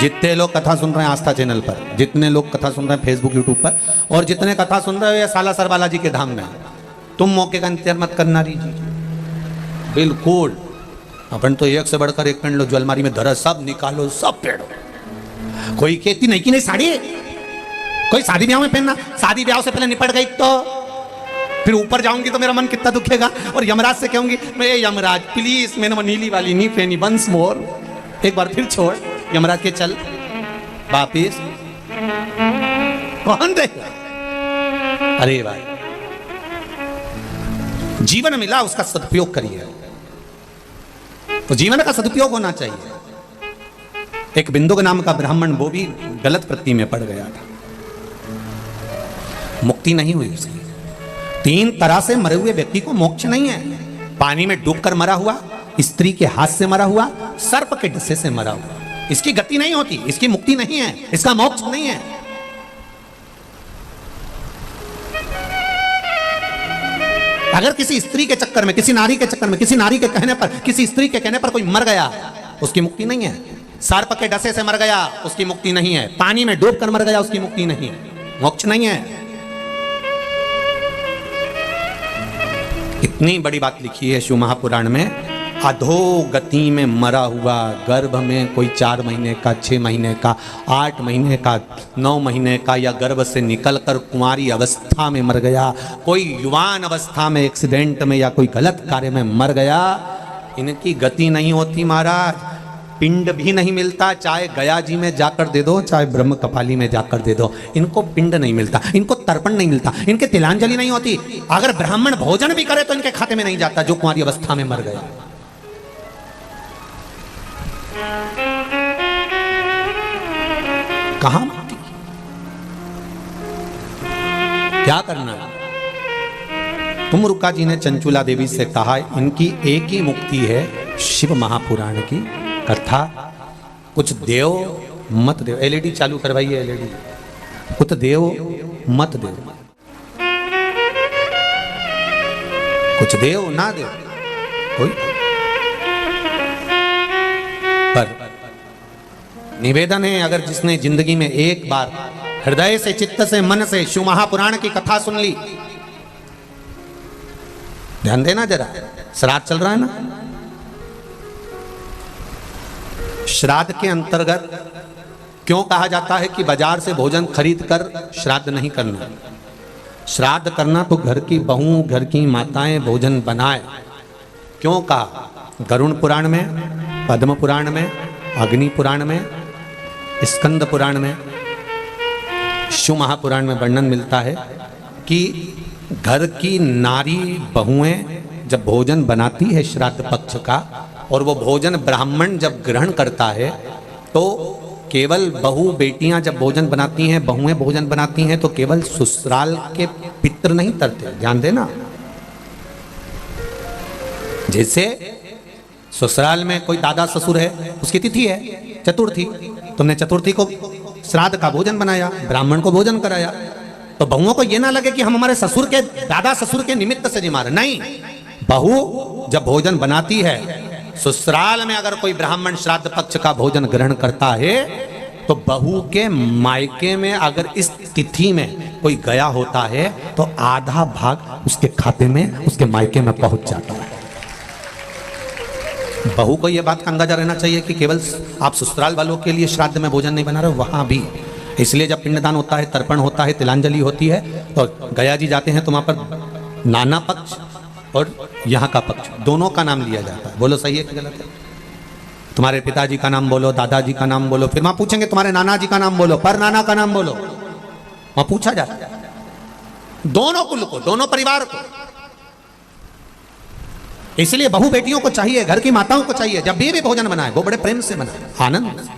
जितने लोग कथा सुन रहे हैं आस्था चैनल पर, जितने लोग कथा सुन रहे हैं फेसबुक यूट्यूब पर, और जितने कथा सुन रहे हो ये सालासर बालाजी के धाम में, तुम मौके का इंतजार मत करना रीजिए। बिल्कुल अपन तो एक से बढ़कर एक पेड़ लो, जो अलमारी में धरा सब निकालो, सब पेड़ो। कोई कहती नहीं कि नहीं साड़ी, कोई शादी ब्याह में पहनना, शादी ब्याह से पहले निपट गई तो फिर ऊपर जाऊंगी तो मेरा मन कितना दुखेगा। और यमराज से कहूंगी मैं यमराज प्लीज मैंने वो नीली वाली नहीं पहनी, वंस मोर, एक बार फिर छोड़। यमराज के चल वापिस, कौन देगा? अरे भाई जीवन मिला उसका सदुपयोग करिए, तो जीवन का सदुपयोग होना चाहिए। एक बिंदु के नाम का ब्राह्मण वो भी गलत वृत्ति में पड़ गया था, मुक्ति नहीं हुई उसकी। 3 तरह से मरे हुए व्यक्ति को मोक्ष नहीं है। पानी में डूबकर मरा हुआ, स्त्री के हाथ से मरा हुआ, सर्प के डसे से मरा हुआ, इसकी गति नहीं होती, इसकी मुक्ति नहीं है, इसका मोक्ष नहीं है। अगर किसी स्त्री के चक्कर में, किसी नारी के चक्कर में, किसी नारी के कहने पर, किसी स्त्री के कहने पर कोई मर गया, उसकी मुक्ति नहीं है। सर्प के डसे से मर गया, उसकी मुक्ति नहीं है। पानी में डूबकर मर गया, उसकी मुक्ति नहीं है, मोक्ष नहीं है। इतनी बड़ी बात लिखी है शिव महापुराण में, अधोगति में मरा हुआ, गर्भ में कोई 4 महीने का, 6 महीने का, 8 महीने का, 9 महीने का, या गर्भ से निकलकर कुंवारी अवस्था में मर गया, कोई युवान अवस्था में एक्सीडेंट में या कोई गलत कार्य में मर गया, इनकी गति नहीं होती महाराज। पिंड भी नहीं मिलता, चाहे गया जी में जाकर दे दो, चाहे ब्रह्म कपाली में जाकर दे दो, इनको पिंड नहीं मिलता, इनको तर्पण नहीं मिलता, इनके तिलांजलि नहीं होती। अगर ब्राह्मण भोजन भी करे तो इनके खाते में नहीं जाता, जो कुंवारी अवस्था में मर गया। कहां मुक्ति? क्या करना है? तुमरुका जी ने चंचुला देवी से कहा इनकी एक ही मुक्ति है, शिव महापुराण की कथा। कुछ देव मत देव, एलईडी चालू करवाइए, एलईडी। कुछ देव मत देव, कुछ देव ना देव, कोई पर निवेदन है, अगर जिसने जिंदगी में एक बार हृदय से, चित्त से, मन से शिव महापुराण की कथा सुन ली, ध्यान देना जरा, श्राद्ध चल रहा है ना, श्राद्ध के अंतर्गत क्यों कहा जाता है कि बाजार से भोजन खरीद कर श्राद्ध नहीं करना? श्राद्ध करना तो घर की बहू, घर की माताएं भोजन बनाए। क्यों कहा? गरुण पुराण में, पद्म पुराण में, अग्नि पुराण में, स्कंद पुराण में, शिव महापुराण में वर्णन मिलता है कि घर की नारी बहुएं जब भोजन बनाती है श्राद्ध पक्ष का, और वो भोजन ब्राह्मण जब ग्रहण करता है, तो केवल बहू बेटियां जब भोजन बनाती हैं, बहुएं भोजन बनाती हैं, तो केवल ससुराल के पितर नहीं तरते। ध्यान देना, जैसे ससुराल में कोई दादा ससुर है, उसकी तिथि है चतुर्थी, तुमने चतुर्थी को श्राद्ध का भोजन बनाया, ब्राह्मण को भोजन कराया, तो बहुओं को यह ना लगे कि हम हमारे ससुर के, दादा ससुर के निमित्त से जिमा रहे। नहीं, बहू जब भोजन बनाती है, ससुराल में अगर कोई ब्राह्मण श्राद्ध पक्ष का भोजन ग्रहण करता है, तो बहू के मायके में अगर इस तिथि में कोई गया होता है, तो आधा भाग उसके खाते में, उसके मायके में पहुंच जाता है। बहू को यह बात का अंदाजा रहना चाहिए कि केवल आप ससुराल वालों के लिए श्राद्ध में भोजन नहीं बना रहे, वहां भी। इसलिए जब पिंडदान होता है, तर्पण होता है, तिलांजलि होती है, तो गया जी जाते हैं, तो वहां पर नाना पक्ष और यहाँ का पक्ष दोनों का नाम लिया जाता है। बोलो सही है कि गलत है? तुम्हारे पिताजी का नाम बोलो, दादाजी का नाम बोलो, फिर वहां पूछेंगे तुम्हारे नाना जी का नाम बोलो, पर नाना का नाम बोलो, वहां पूछा जाता है। दोनों कुल को, दोनों परिवार को। इसलिए बहू बेटियों को चाहिए, घर की माताओं को चाहिए, जब भी भोजन बनाए वो बड़े प्रेम से बनाए, आनंद।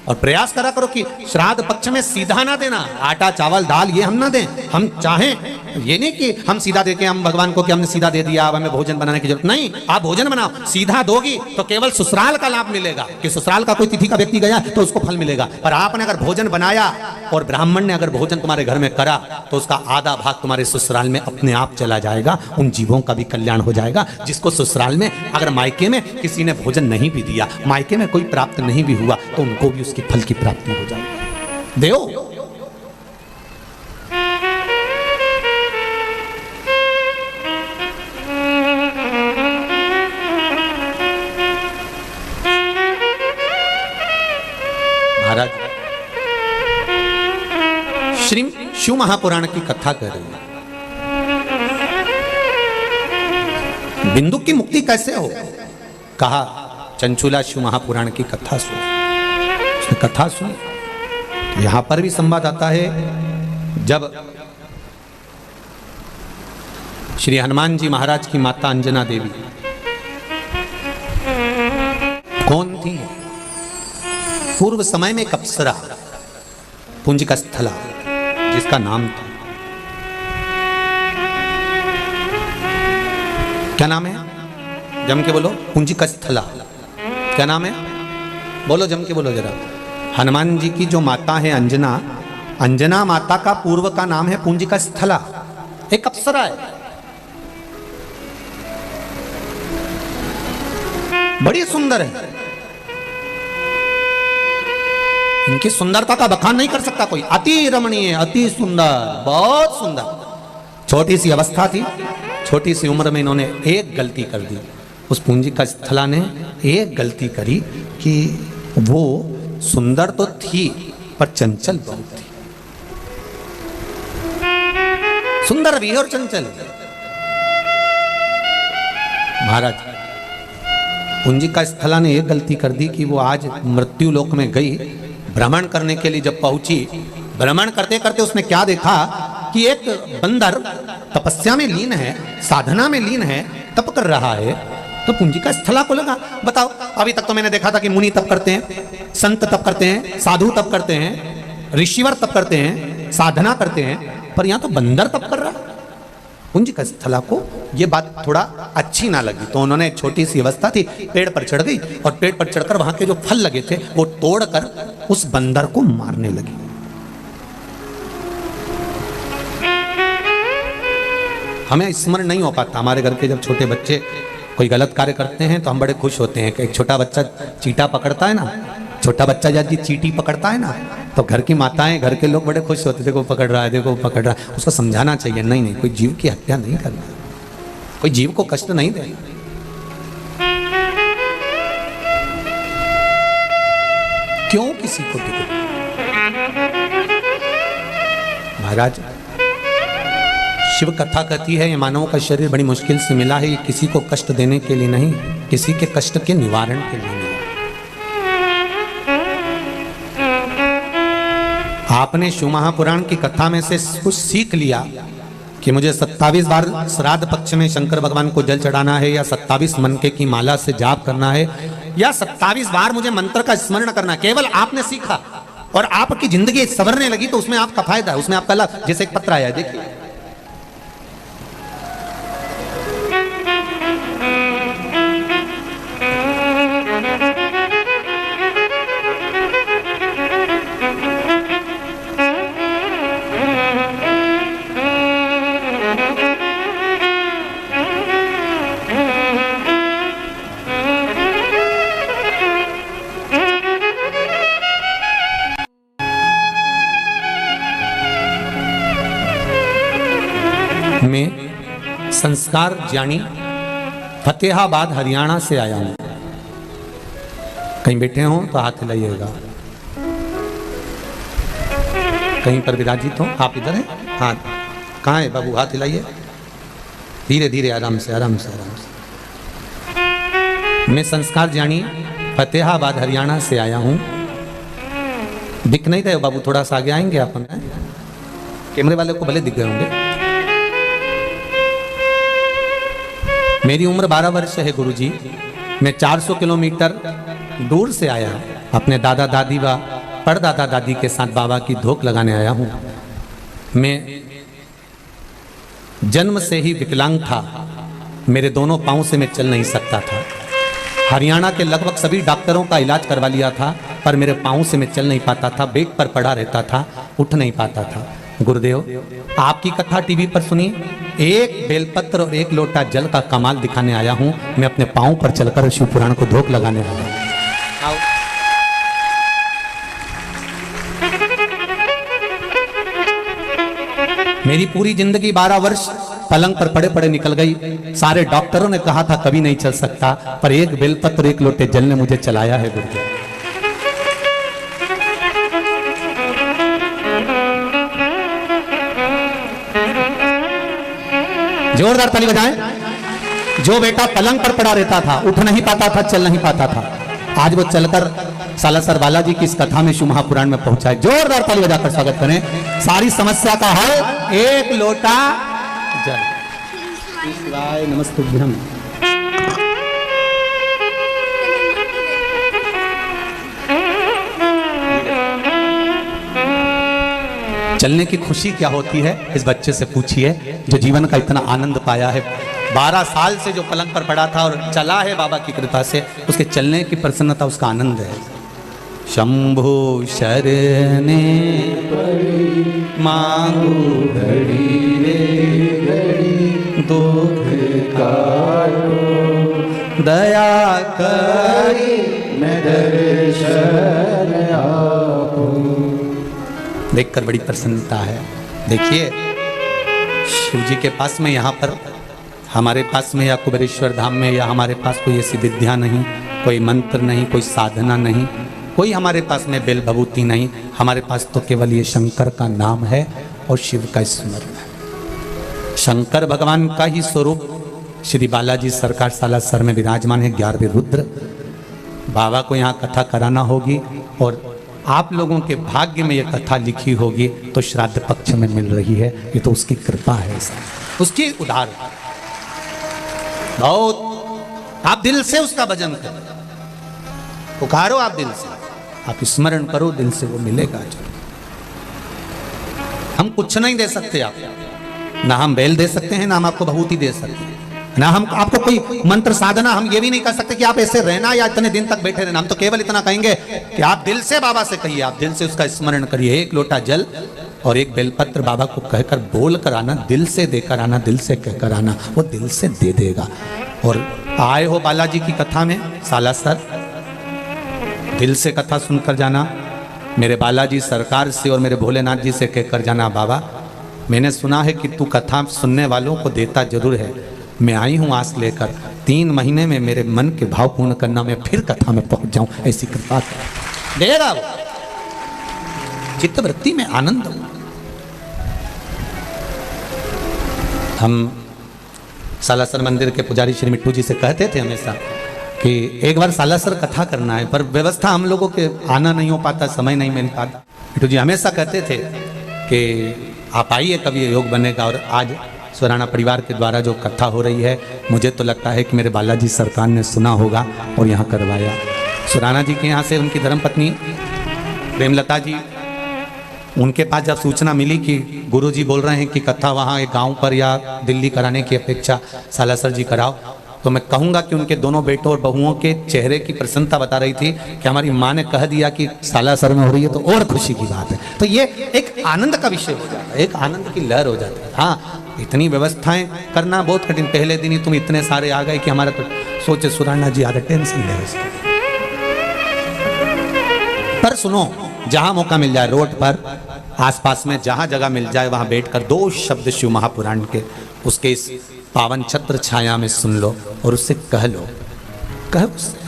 और प्रयास करा करो कि श्राद्ध पक्ष में सीधा ना देना, आटा चावल दाल ये हम ना दें। हम चाहें ये नहीं कि हम सीधा देके हम भगवान को कि हमने सीधा दे दिया, अब हमें भोजन बनाने की जरूरत नहीं। आप भोजन बनाओ, सीधा दोगी तो केवल ससुराल का लाभ मिलेगा, कि ससुराल का कोई तिथि का व्यक्ति गया तो उसको फल मिलेगा। पर आपने अगर भोजन बनाया और ब्राह्मण ने अगर भोजन तुम्हारे घर में करा, तो उसका आधा भाग तुम्हारे ससुराल में अपने आप चला जाएगा, उन जीवों का भी कल्याण हो जाएगा। जिसको ससुराल में, अगर मायके में किसी ने भोजन नहीं भी दिया, मायके में कोई प्राप्त नहीं भी हुआ, तो उनको भी उसका उसकी फल की प्राप्ति हो जाएगी। देव महाराज श्री शिव महापुराण की कथा कर रहे हैं। बिंदु की मुक्ति कैसे हो? कहा चंचुला शिव महापुराण की कथा सुन। उसने कथा सुनी। यहां पर भी संवाद आता है, जब श्री हनुमान जी महाराज की माता अंजना देवी कौन थी? पूर्व समय में एक अप्सरा पुंजिकस्थला जिसका नाम था, क्या नाम है? जम के बोलो। पुंजिकस्थला क्या नाम है? बोलो, जम के बोलो जरा। हनुमान जी की जो माता है अंजना, अंजना माता का पूर्व का नाम है पुंजिकस्थला, एक अप्सरा है। बड़ी सुंदर है। इनकी सुंदरता का बखान नहीं कर सकता कोई। अति रमणीय, अति सुंदर, बहुत सुंदर। छोटी सी अवस्था थी, छोटी सी उम्र में इन्होंने एक गलती कर दी। उस पुंजिकस्थला ने एक गलती करी कि वो सुंदर तो थी पर चंचल बहुत थी। सुंदर भी और चंचल। महाराज पुंजिकस्थला ने एक गलती कर दी कि वो आज मृत्यु लोक में गई। भ्रमण करने के लिए जब पहुंची, भ्रमण करते करते उसने क्या देखा कि एक बंदर तपस्या में लीन है, साधना में लीन है, तप कर रहा है। तो पुंजिकस्थला को लगा, बताओ अभी तक तो मैंने देखा था कि मुनि तप करते हैं, संत तप करते हैं, साधु तप करते हैं, ऋषिवर तप करते हैं, साधना करते हैं, पर यहां तो बंदर तप कर रहा है। पुंजिकस्थला को ये बात थोड़ा अच्छी ना लगी, तो उन्होंने एक छोटी सी अवस्था थी, पेड़ पर चढ़ गई और पेड़ पर चढ़कर वहां के जो फल लगे थे वो तोड़कर उस बंदर को मारने लगी। हमें स्मरण नहीं हो पाता। हमारे घर के जब छोटे बच्चे कोई गलत कार्य करते हैं तो हम बड़े खुश होते हैं कि एक छोटा बच्चा चींटा पकड़ता है ना, छोटा बच्चा जब चींटी पकड़ता है ना, तो घर की माताएं, घर के लोग बड़े खुश होते हैं, देखो पकड़ रहा है, देखो पकड़ रहा है। उसको समझाना चाहिए, नहीं नहीं, कोई जीव की हत्या नहीं करना, कोई जीव को कष्ट नहीं देना। क्यों किसी को दुख? महाराज शिव कथा कहती है ये मानव का शरीर बड़ी मुश्किल से मिला है, ये किसी को कष्ट देने के लिए नहीं, किसी के कष्ट के निवारण के लिए नहीं। आपने शिव महापुराण की कथा में से कुछ सीख लिया कि मुझे 27 बार श्राद्ध पक्ष में शंकर भगवान को जल चढ़ाना है, या 27 मनके की माला से जाप करना है, या 27 बार मुझे मंत्र का स्मरण करना है। केवल आपने सीखा और आपकी जिंदगी संवरने लगी, तो उसमें आपका फायदा है, उसमें आपका लाभ। जैसे एक पत्र आया, देखिए मैं संस्कार जानी फतेहाबाद हरियाणा से आया हूं। कहीं बैठे हो तो हाथ हिलाइएगा, कहीं पर विराजित हो। आप इधर हैं? हाथ कहाँ है बाबू? हाथ हिलाइए, धीरे धीरे, आराम से आराम से आराम से। मैं संस्कार जानी फतेहाबाद हरियाणा से आया हूं। दिख नहीं रहे बाबू, थोड़ा सा आगे आएंगे आप? कैमरे वाले को भले दिख गए होंगे। मेरी उम्र 12 वर्ष है गुरुजी। मैं 400 किलोमीटर दूर से आया, अपने दादा दादी व परदादा दादी के साथ बाबा की धोख लगाने आया हूँ। मैं जन्म से ही विकलांग था, मेरे दोनों पाँव से मैं चल नहीं सकता था। हरियाणा के लगभग सभी डॉक्टरों का इलाज करवा लिया था, पर मेरे पाँव से मैं चल नहीं पाता था, बेड पर पड़ा रहता था, उठ नहीं पाता था। गुरुदेव आपकी कथा टीवी पर सुनी, एक बेलपत्र और एक लोटा जल का कमाल दिखाने आया हूं। मैं अपने पांव पर चलकर शिव पुराण को धोख लगाने आया हूं। मेरी पूरी जिंदगी 12 वर्ष पलंग पर पड़े पड़े निकल गई। सारे डॉक्टरों ने कहा था कभी नहीं चल सकता, पर एक बेलपत्र एक लोटे जल ने मुझे चलाया है गुरुदेव। जोरदार ताली बजाएं। जो बेटा पलंग पर पड़ा रहता था, उठ नहीं पाता था, चल नहीं पाता था, आज वो चलकर सालासर बालाजी की इस कथा में शिव महापुराण में पहुंचा है। जोरदार ताली बजाकर स्वागत करें। सारी समस्या का हल एक लोटा जल। शिवाय नमस्तुभ्यम। चलने की खुशी क्या होती है इस बच्चे से पूछिए, जो जीवन का इतना आनंद पाया है। 12 साल से जो पलंग पर पड़ा था और चला है बाबा की कृपा से, उसके चलने की प्रसन्नता, उसका आनंद है। शंभु शरणे मांगू घड़ी रे घड़ी, दुख काटो दया करी मैं दर्शन आपको। देखकर बड़ी प्रसन्नता है। देखिए शिव जी के पास में, यहाँ पर हमारे पास में या कुबेरेश्वर धाम में या हमारे पास कोई ऐसी विद्या नहीं, कोई मंत्र नहीं, कोई साधना नहीं, कोई हमारे पास में बेल भभूति नहीं। हमारे पास तो केवल ये शंकर का नाम है और शिव का स्मरण है। शंकर भगवान का ही स्वरूप श्री बालाजी सरकार सालासर में विराजमान है। 11वें रुद्र बाबा को यहाँ कथा कराना होगी और आप लोगों के भाग्य में ये कथा लिखी होगी तो श्राद्ध पक्ष में मिल रही है। ये तो उसकी कृपा है, उसकी उदार। बहुत आप दिल से उसका भजन करो, पुकारो आप दिल से, आप स्मरण करो दिल से, वो मिलेगा। हम कुछ नहीं दे सकते आप, ना हम बेल दे सकते हैं, ना हम आपको भभूति दे सकते हैं, ना हम आपको कोई मंत्र साधना। हम ये भी नहीं कर सकते कि आप ऐसे रहना या इतने दिन तक बैठे रहना। हम तो केवल इतना कहेंगे कि आप दिल से बाबा से कहिए, आप दिल से उसका स्मरण करिए। एक लोटा जल और एक बेलपत्र बाबा को कहकर बोल कर आना, दिल से देकर आना, दिल से कहकर आना, वो दिल से दे देगा। और आए हो बालाजी की कथा में सालासर, दिल से कथा सुनकर जाना। मेरे बालाजी सरकार से और मेरे भोलेनाथ जी से कहकर जाना, बाबा मैंने सुना है कि तू कथा सुनने वालों को देता जरूर है। मैं आई हूँ आस लेकर, 3 महीने में मेरे मन के भाव पूर्ण करना, मैं फिर कथा में पहुंच जाऊं, ऐसी कृपा कर देगा वो। चित्त वृत्ति में आनंद। हम सालासर मंदिर के पुजारी श्री मिट्टू जी से कहते थे हमेशा कि एक बार सालासर कथा करना है, पर व्यवस्था हम लोगों के आना नहीं हो पाता, समय नहीं मिल पाता। मिट्टू जी हमेशा कहते थे कि आप आइए, कभी योग बनेगा। और आज सुराना परिवार के द्वारा जो कथा हो रही है, मुझे तो लगता है कि मेरे बालाजी सरकार ने सुना होगा और यहाँ करवाया। सुराना जी के यहाँ से उनकी धर्मपत्नी प्रेमलता जी, उनके पास जब सूचना मिली कि गुरुजी बोल रहे हैं कि कथा वहाँ एक गांव पर या दिल्ली कराने की अपेक्षा सालासर जी कराओ, तो मैं कहूँगा कि उनके दोनों बेटों और बहुओं के चेहरे की प्रसन्नता बता रही थी कि हमारी माँ ने कह दिया कि सालासर में हो रही है, तो और खुशी की बात है। तो ये एक आनंद का विषय हो जाता है, एक आनंद की लहर हो जाती है। हाँ, इतनी व्यवस्थाएं करना बहुत कठिन। पहले दिन ही तुम इतने सारे आ गए कि हमारा तो सोचे सुराना जी आधा टेंशन ले उसके। पर सुनो, जहां मौका मिल जाए, रोड पर आसपास में जहां जगह मिल जाए, वहां बैठकर 2 शब्द शिव महापुराण के उसके इस पावन छत्र छाया में सुन लो और उससे कह लो, कह उससे।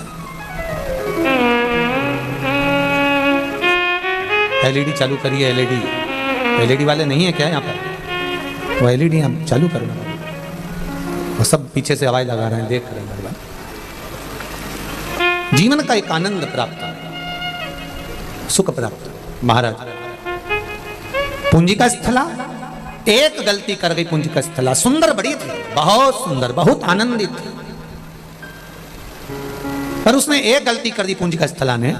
एलईडी चालू करिए। एलईडी वाले नहीं है क्या यहाँ पर? वो एलईडी हम चालू करना, वो सब पीछे से आवाज लगा रहे हैं, देख रहे हैं। जीवन का एक आनंद प्राप्त, सुख प्राप्त। महाराज पूंजिका स्थला एक गलती कर गई। पूंजिका स्थला सुंदर बड़ी थी, बहुत सुंदर, बहुत आनंदित थी, पर उसने एक गलती कर दी। पूंजिका स्थला ने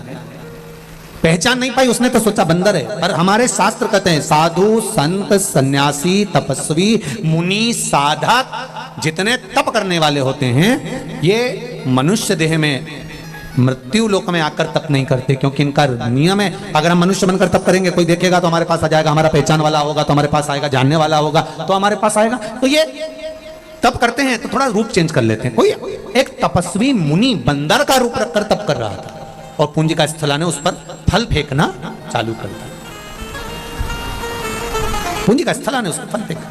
पहचान नहीं पाई। उसने तो सोचा बंदर है, पर हमारे शास्त्र कहते हैं साधु संत सन्यासी तपस्वी मुनि साधक जितने तप करने वाले होते हैं, ये मनुष्य देह में मृत्यु लोक में आकर तप नहीं करते, क्योंकि इनका नियम है अगर हम मनुष्य बनकर तप करेंगे, कोई देखेगा तो हमारे पास आ जाएगा, हमारा पहचान वाला होगा तो हमारे पास आएगा, जानने वाला होगा तो हमारे पास आएगा। तो ये तप करते हैं तो थोड़ा रूप चेंज कर लेते हैं। कोई एक तपस्वी मुनि बंदर का रूप रखकर तप कर रहा था और पूंजिका स्थला ने उस पर फल फेंकना चालू कर दिया। पुंजिका स्थला ने उसको फल फेंका।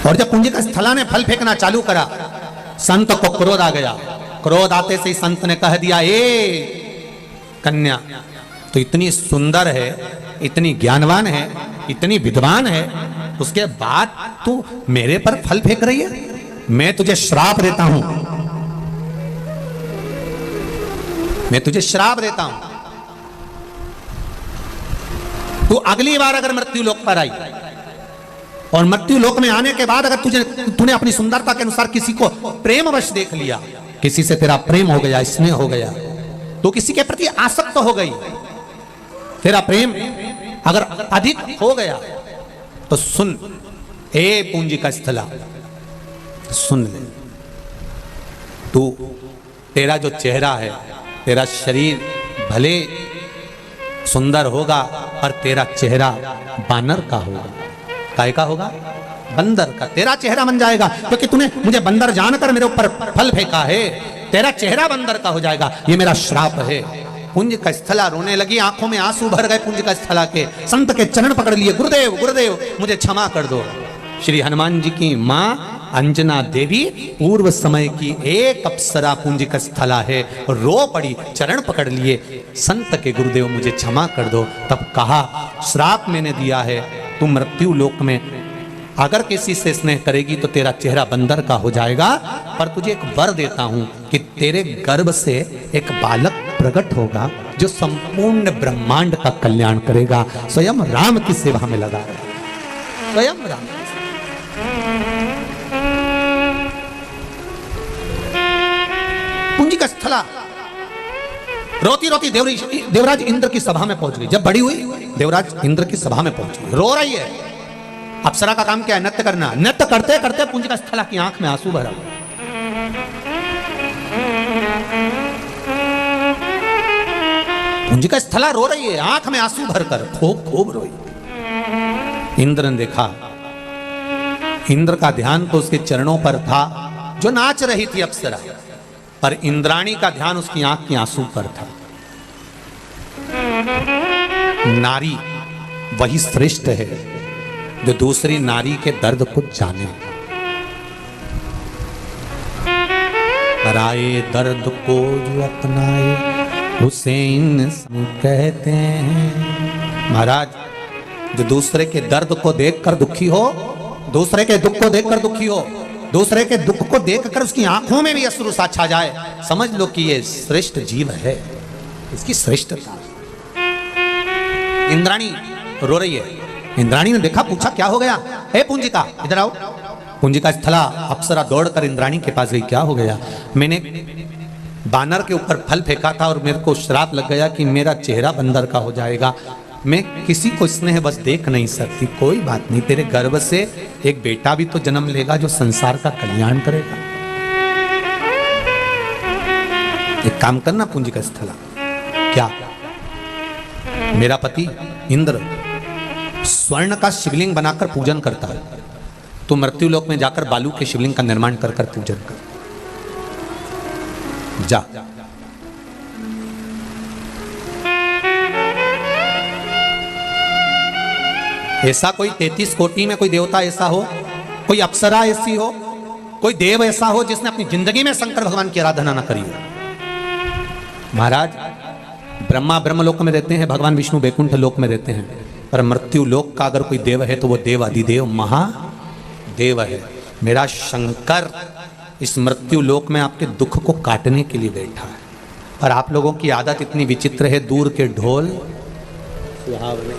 और जब पुंजिका स्थला ने फल फेंकना चालू करा, संत को क्रोध आ गया। क्रोध आते से ही संत ने कह दिया, ए कन्या, तो इतनी सुंदर है, इतनी ज्ञानवान है, इतनी विद्वान है, उसके बाद तू मेरे पर फल फेंक रही है? मैं तुझे श्राप देता हूं, मैं तुझे श्राप देता हूं। तू अगली बार अगर मृत्यु लोक पर आई और मृत्यु लोक में आने के बाद अगर तूने अपनी सुंदरता के अनुसार किसी को प्रेमवश देख लिया, किसी से तेरा प्रेम हो गया, स्नेह हो गया, तो किसी के प्रति आसक्त हो गई, तेरा प्रेम अगर अधिक हो गया, तो सुन हे पुंजिका स्थला, सुन ले, तू, तेरा जो चेहरा है, तेरा शरीर भले सुंदर होगा पर तेरा चेहरा बानर का होगा। काय का होगा? बंदर का। तेरा चेहरा बन जाएगा, क्योंकि तूने मुझे बंदर जानकर मेरे ऊपर फल फेंका है, तेरा चेहरा बंदर का हो जाएगा, ये मेरा श्राप है। पुंजिका स्थला रोने लगी, आंखों में आंसू भर गए पुंजिका स्थला के। संत के चरण पकड़ लिए, गुरुदेव गुरुदेव मुझे क्षमा कर दो। श्री हनुमान जी की मां अंजना देवी पूर्व समय की एक अप्सरा पुंजिका स्थला है, रो पड़ी, चरण पकड़ लिए, संत के गुरुदेव मुझे क्षमा कर दो। तब कहा, श्राप मैंने दिया है, तुम मृत्यु लोक में अगर किसी से स्नेह करेगी तो तेरा चेहरा बंदर का हो जाएगा, पर तुझे एक वर देता हूं कि तेरे गर्भ से एक बालक प्रकट होगा जो संपूर्ण ब्रह्मांड का कल्याण करेगा। स्वयं राम की सेवा में लगा है, स्वयं राम। पुंजिका स्थला रोती रोती देवराज इंद्र की सभा में पहुंच गई। जब बड़ी हुई, देवराज इंद्र की सभा में पहुंच गई, रो रही है। अप्सरा का काम क्या है? नृत्य करना। नृत्य करते करते पुंजिका स्थला की आंख में आंसू भरा। पुंजिका स्थला रो रही है, आंख में आंसू भरकर खूब खूब रोई। इंद्र ने देखा, इंद्र का ध्यान तो उसके चरणों पर था जो नाच रही थी अप्सरा, पर इंद्राणी का ध्यान उसकी आंख के आंसू पर था। नारी वही श्रेष्ठ है जो दूसरी नारी के दर्द को जाने, पराए दर्द को जो अपनाए उसे इंसान कहते हैं। महाराज, जो दूसरे के दर्द को देखकर दुखी हो, दूसरे के दुख को देखकर दुखी हो, दूसरे के दुख को देखकर उसकी आंखों में भी अश्रु सा छा जाए, समझ लो कि ये श्रेष्ठ जीव है, इसकी श्रेष्ठता। इंद्राणी रो रही है। इंद्राणी ने देखा, पूछा क्या हो गया? हे पुंजिका, इधर आओ। पुंजिका स्थला अप्सरा दौड़कर इंद्राणी के पास गई। क्या हो गया? मैंने बानर के ऊपर फल फेंका था और मेरे को श्राप लग गया कि मेरा चेहरा बंदर का हो जाएगा, मैं किसी को स्नेह बस देख नहीं सकती। कोई बात नहीं, तेरे गर्भ से एक बेटा भी तो जन्म लेगा जो संसार का कल्याण करेगा। एक काम करना पुंजिका स्थला, क्या? मेरा पति इंद्र स्वर्ण का शिवलिंग बनाकर पूजन करता है, तो मृत्यु लोक में जाकर बालू के शिवलिंग का निर्माण कर कर पूजन कर। जा। ऐसा कोई 33 कोटि में कोई देवता ऐसा हो, कोई अप्सरा ऐसी हो, कोई देव ऐसा हो जिसने अपनी जिंदगी में शंकर भगवान की आराधना न करी हो। महाराज, ब्रह्मा ब्रह्मलोक में रहते हैं, भगवान विष्णु वैकुंठ लोक में रहते हैं, पर मृत्यु लोक का अगर कोई देव है तो वो देव अधिदेव महादेव है। मेरा शंकर इस मृत्यु लोक में आपके दुख को काटने के लिए बैठा है। पर आप लोगों की आदत इतनी विचित्र है, दूर के ढोल सुहावने।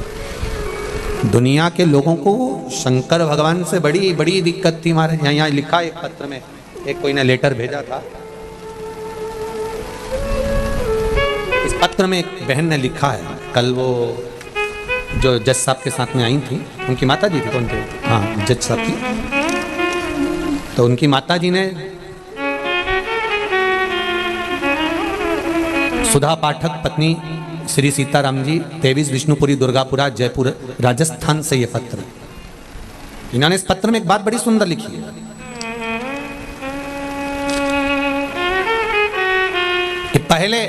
दुनिया के लोगों को शंकर भगवान से बड़ी बड़ी दिक्कत थी। हमारे यहाँ लिखा एक पत्र में, एक कोई ने लेटर भेजा था, इस पत्र में एक बहन ने लिखा है, कल वो जो जज साहब के साथ में आई थी, उनकी माता जी थी, कौन थे? हाँ, जज साहब की। तो उनकी माता जी ने सुधा पाठक पत्नी श्री सीताराम जी, 23 विष्णुपुरी दुर्गापुरा जयपुर राजस्थान से ये पत्र। इन्होंने इस पत्र में एक बात बड़ी सुंदर लिखी है कि पहले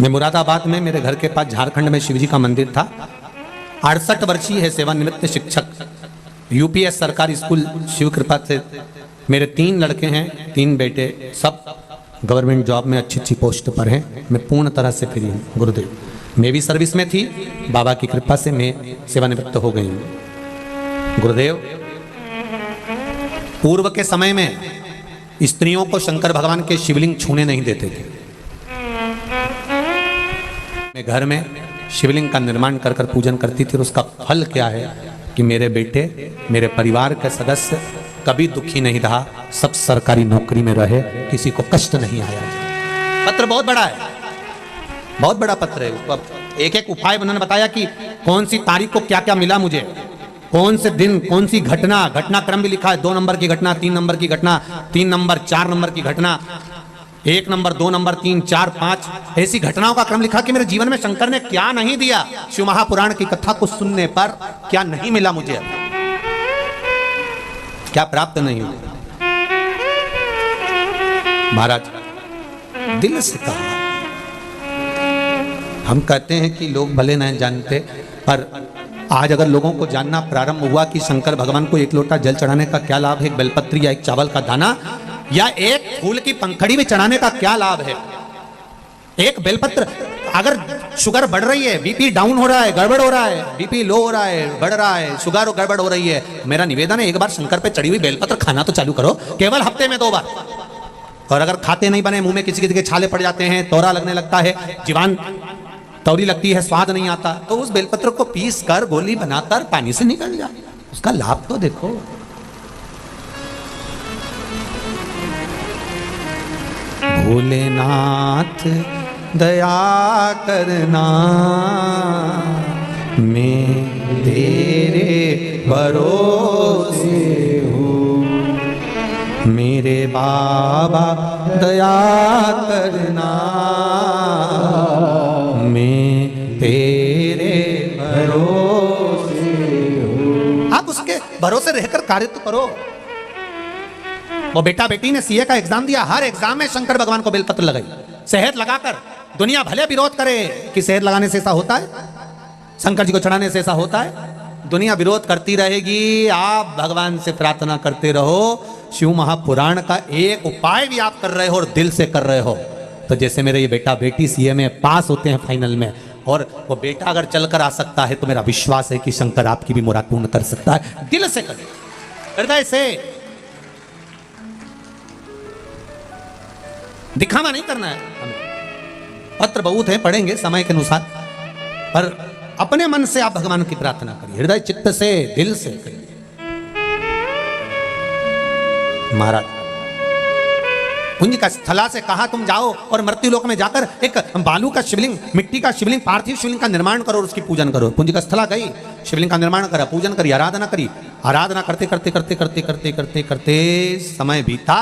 मैं मुरादाबाद में, मेरे घर के पास झारखंड में शिवजी का मंदिर था। 68 वर्षीय है सेवानिवृत्त शिक्षक, यूपीएस सरकारी स्कूल, शिव कृपा से मेरे 3 लड़के हैं, 3 बेटे, सब गवर्नमेंट जॉब में अच्छी अच्छी पोस्ट पर हैं। मैं पूर्ण तरह से फ्री हूँ गुरुदेव। मैं भी सर्विस में थी, बाबा की कृपा से मैं सेवानिवृत्त हो गई हूँ गुरुदेव। पूर्व के समय में स्त्रियों को शंकर भगवान के शिवलिंग छूने नहीं देते थे। मैं घर में शिवलिंग का निर्माण कर कर पूजन करती थी, और उसका फल क्या है कि मेरे बेटे, मेरे परिवार के सदस्य कभी दुखी नहीं रहा, सब सरकारी नौकरी में रहे, किसी को कष्ट नहीं आया। पत्र बहुत बड़ा है, बहुत बड़ा पत्र है। उसको एक एक उपाय उन्होंने बताया कि कौन सी तारीख को क्या क्या मिला मुझे, कौन से दिन, कौन सी घटना, घटनाक्रम भी लिखा है। 2 नंबर की घटना, 3 नंबर की घटना, 3 नंबर 4 नंबर की घटना, 1 नंबर 2 नंबर 3 4 5 ऐसी घटनाओं का क्रम लिखा कि मेरे जीवन में शंकर ने क्या नहीं दिया। शिव महापुराण की कथा को सुनने पर क्या नहीं मिला मुझे, क्या प्राप्त नहीं हुआ। महाराज दिल से कहा। हम कहते हैं कि लोग भले नहीं जानते, पर आज अगर लोगों को जानना प्रारंभ हुआ कि शंकर भगवान को 1 लोटा जल चढ़ाने का क्या लाभ है, एक बेलपत्री या एक चावल का दाना या एक फूल की पंखड़ी में चढ़ाने का क्या लाभ है। एक बेलपत्र, अगर शुगर बढ़ रही है, बीपी डाउन हो रहा है, गड़बड़ हो रहा है, बीपी लो हो रहा है, बढ़ रहा है, शुगर गड़बड़ हो रही है, मेरा निवेदन है एक बार शंकर पे चढ़ी हुई बेलपत्र खाना तो चालू करो, केवल हफ्ते में 2 बार। और अगर खाते नहीं बने, मुंह में किसी किसी के छाले पड़ जाते हैं, तौरा लगने लगता है, जीवान तौरी लगती है, स्वाद नहीं आता, तो उस बेलपत्र को पीस कर गोली बनाकर पानी से निकल जाए, उसका लाभ तो देखो। भोलेनाथ दया करना, मैं तेरे भरोसे हूँ, मेरे बाबा दया करना, मैं तेरे भरोसे हूँ। आप उसके भरोसे रहकर कार्य तो करो। वो बेटा बेटी ने सीए का एग्जाम दिया, हर एग्जाम में शंकर भगवान को बेलपत्र लगाई, शहद लगाकर। दुनिया भले विरोध करे कि शहद लगाने से ऐसा होता है, शंकर जी को चढ़ाने से ऐसा होता है, दुनिया विरोध करती रहेगी। आप भगवान से प्रार्थना करते रहो। शिव महापुराण का एक उपाय भी आप कर रहे हो और दिल से कर रहे हो, तो जैसे मेरे ये बेटा बेटी सीए में पास होते हैं फाइनल में, और वो बेटा अगर चलकर आ सकता है तो मेरा विश्वास है कि शंकर आपकी भी मुराद पूर्ण कर सकता है। दिल से करें, हृदय से, दिखावा नहीं करना है हमें। पत्र बहुत है, पढ़ेंगे समय के अनुसार, पर अपने मन से आप भगवान की प्रार्थना करिए, हृदय चित्त से, दिल से करिए। महाराज कुंज का स्थला से कहा तुम जाओ और मृत्यु लोक में जाकर एक बालू का शिवलिंग, मिट्टी का शिवलिंग, पार्थिव शिवलिंग का निर्माण करो और उसकी पूजन करो। पुंज का स्थला गई, शिवलिंग का निर्माण करा, पूजन करी, आराधना करी। आराधना करते करते करते करते करते करते करते समय बीता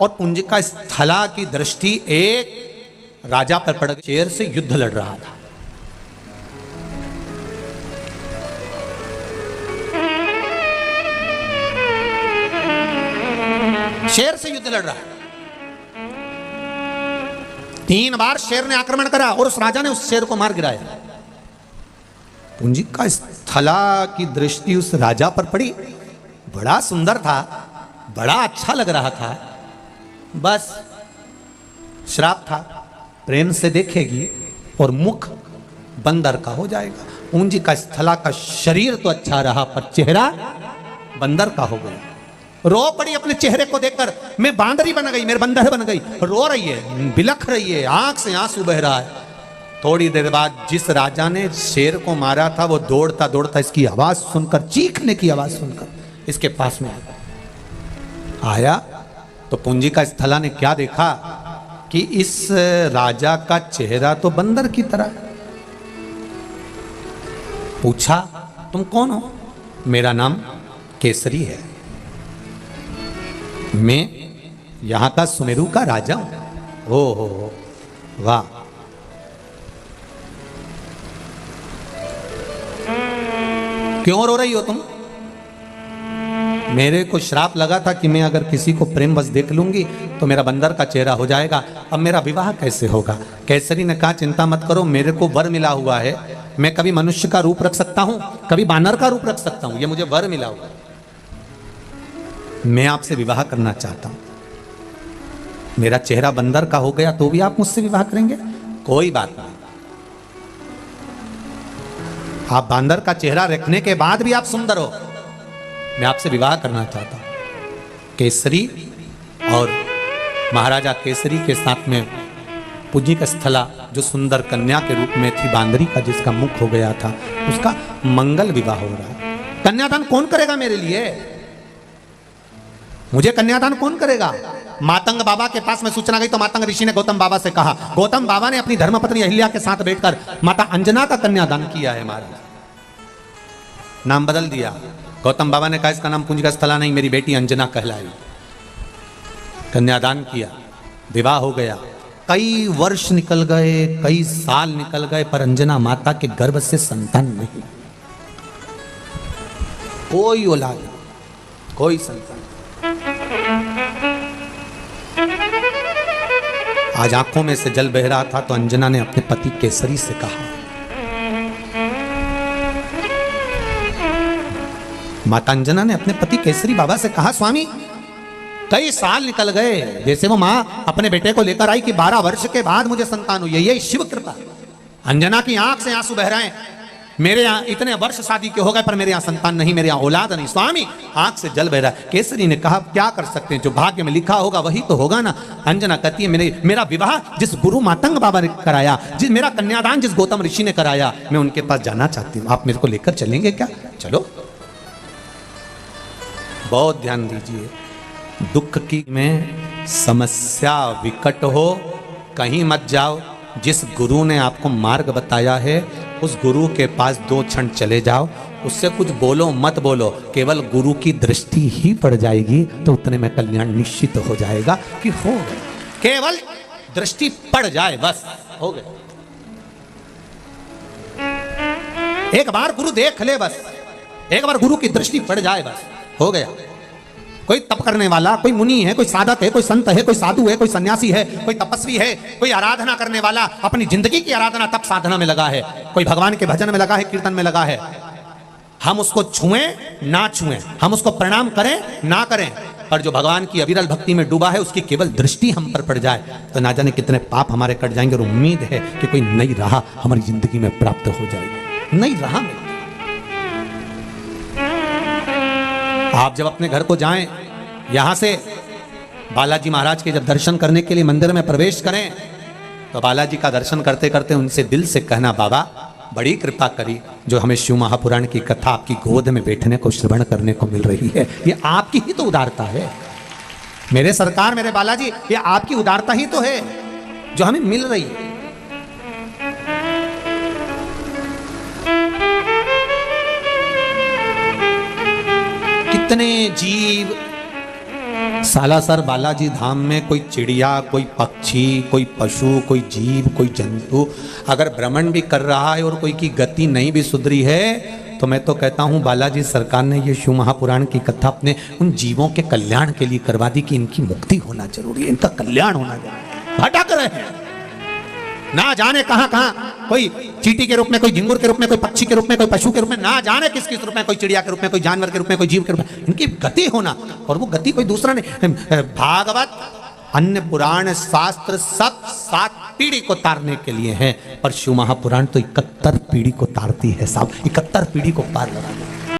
और पुंज का स्थला की दृष्टि एक राजा पर पड़ गई, शेर से युद्ध लड़ रहा था। शेर से युद्ध लड़ रहा है। 3 बार शेर ने आक्रमण करा और उस राजा ने उस शेर को मार गिराया। पुंज का स्थला की दृष्टि उस राजा पर पड़ी, बड़ा सुंदर था, बड़ा अच्छा लग रहा था, बस श्राप था, प्रेम से देखेगी और मुख बंदर का हो जाएगा। पुंज का स्थला का शरीर तो अच्छा रहा पर चेहरा बंदर का हो गया। रो पड़ी अपने चेहरे को देखकर, मैं बांदरी बन गई, मेरे बंदर बन गई, रो रही है, बिलख रही है, आंख से आंसू बह रहा है। थोड़ी देर बाद जिस राजा ने शेर को मारा था वो दौड़ता दौड़ता इसकी आवाज सुनकर, चीखने की आवाज सुनकर इसके पास में आया तो पुंजी का स्थला ने क्या देखा कि इस राजा का चेहरा तो बंदर की तरह। पूछा तुम कौन हो? मेरा नाम केसरी है, मैं यहां का सुमेरु का राजा हूं। ओ हो वाह, क्यों रो रही हो तुम? मेरे को श्राप लगा था कि मैं अगर किसी को प्रेम बस देख लूंगी तो मेरा बंदर का चेहरा हो जाएगा, अब मेरा विवाह कैसे होगा। केसरी ने कहा चिंता मत करो, मेरे को वर मिला हुआ है, मैं कभी मनुष्य का रूप रख सकता हूं, कभी बानर का रूप रख सकता हूं, ये मुझे वर मिला हुआ है, मैं आपसे विवाह करना चाहता हूं। मेरा चेहरा बंदर का हो गया तो भी आप मुझसे विवाह करेंगे? कोई बात नहीं, आप बांदर का चेहरा रखने के बाद भी आप सुंदर हो, मैं आपसे विवाह करना चाहता हूं। केसरी और महाराजा केसरी के साथ में पूजिक स्थला जो सुंदर कन्या के रूप में थी, बांदरी का जिसका मुख हो गया था, उसका मंगल विवाह हो रहा है। कन्यादान कौन करेगा मेरे लिए? मुझे कन्यादान कौन करेगा? मातंग बाबा के पास में सूचना गई तो मातंग ऋषि ने गौतम बाबा से कहा, गौतम बाबा ने अपनी धर्मपत्नी अहिल्या के साथ बैठकर माता अंजना का कन्यादान किया है। महाराज नाम बदल दिया। गौतम बाबा ने कहा इसका नाम पुंजिका स्थला नहीं, मेरी बेटी अंजना कहलाई। कन्यादान किया, विवाह हो गया। कई वर्ष निकल गए, कई साल निकल गए, पर अंजना माता के गर्भ से संतान नहीं, कोई औलाद, कोई संतान। आज आंखों में से जल बह रहा था तो अंजना ने अपने पति केसरी से कहा, माता अंजना ने अपने पति केसरी बाबा से कहा, स्वामी कई साल निकल गए, जैसे वो मां अपने बेटे को लेकर आई कि 12 वर्ष के बाद मुझे संतान हुई है, ये शिव कृपा। अंजना की आंख से आंसू बह रहे हैं, मेरे यहाँ इतने वर्ष शादी के हो गए पर मेरे यहाँ संतान नहीं, मेरे यहाँ औलाद नहीं। स्वामी आंख से जल बह रहा है। केसरी ने कहा क्या कर सकते हैं, जो भाग्य में लिखा होगा वही तो होगा ना। अंजना कहती है मेरा विवाह जिस गुरु मातंग बाबा ने कराया, जिस मेरा कन्यादान जिस गौतम ऋषि ने कराया, मैं उनके पास जाना चाहती हूँ, आप मेरे को लेकर चलेंगे क्या? चलो। बहुत ध्यान दीजिए, दुख की में समस्या विकट हो कहीं मत जाओ, जिस गुरु ने आपको मार्ग बताया है उस गुरु के पास 2 क्षण चले जाओ, उससे कुछ बोलो मत बोलो, केवल गुरु की दृष्टि ही पड़ जाएगी तो उतने में कल्याण निश्चित हो जाएगा कि हो गए। केवल दृष्टि पड़ जाए बस हो गए। एक बार गुरु देख ले बस, एक बार गुरु की दृष्टि पड़ जाए बस हो गया। कोई तप करने वाला, कोई मुनि है, कोई साधक है, कोई संत है, कोई साधु है, कोई सन्यासी है, कोई तपस्वी है, कोई आराधना करने वाला अपनी जिंदगी की आराधना तप साधना में लगा है, कोई भगवान के भजन में लगा है, कीर्तन में लगा है। हम उसको छुएं ना छुएं, हम उसको प्रणाम करें ना करें, पर जो भगवान की अविरल भक्ति में डूबा है उसकी केवल दृष्टि हम पर पड़ जाए तो ना जाने कितने पाप हमारे कट जाएंगे। और उम्मीद है कि कोई नई राह हमारी जिंदगी में प्राप्त हो जाएगी, नई राह में। आप जब अपने घर को जाएं, यहां से बालाजी महाराज के जब दर्शन करने के लिए मंदिर में प्रवेश करें तो बालाजी का दर्शन करते करते उनसे दिल से कहना, बाबा बड़ी कृपा करी जो हमें शिव महापुराण की कथा आपकी गोद में बैठने को श्रवण करने को मिल रही है, ये आपकी ही तो उदारता है। मेरे सरकार, मेरे बालाजी, ये आपकी उदारता ही तो है जो हमें मिल रही है। कितने जीव सालासर बालाजी धाम में, कोई चिड़िया, कोई पक्षी, कोई पशु, कोई जीव, कोई जंतु अगर भ्रमण भी कर रहा है और कोई की गति नहीं भी सुधरी है तो मैं तो कहता हूँ बालाजी सरकार ने ये शिव महापुराण की कथा अपने उन जीवों के कल्याण के लिए करवा दी कि इनकी मुक्ति होना जरूरी है, इनका कल्याण होना जरूरी। भटक रहे हैं ना जाने कहां कहां, कोई चींटी के रूप में, कोई झिंगुर के रूप में, कोई पक्षी के रूप में, कोई पशु के रूप में, ना जाने किस किस रूप में, कोई चिड़िया के रूप में, कोई जानवर के रूप में, कोई जीव के रूप में, इनकी गति होना। और वो गति कोई दूसरा नहीं, भागवत अन्य पुराण शास्त्र सब 7 पीढ़ी को तारने के लिए है, पर शिव महापुराण तो 71 पीढ़ी को तारती है साहब, 71 पीढ़ी को पार लगा।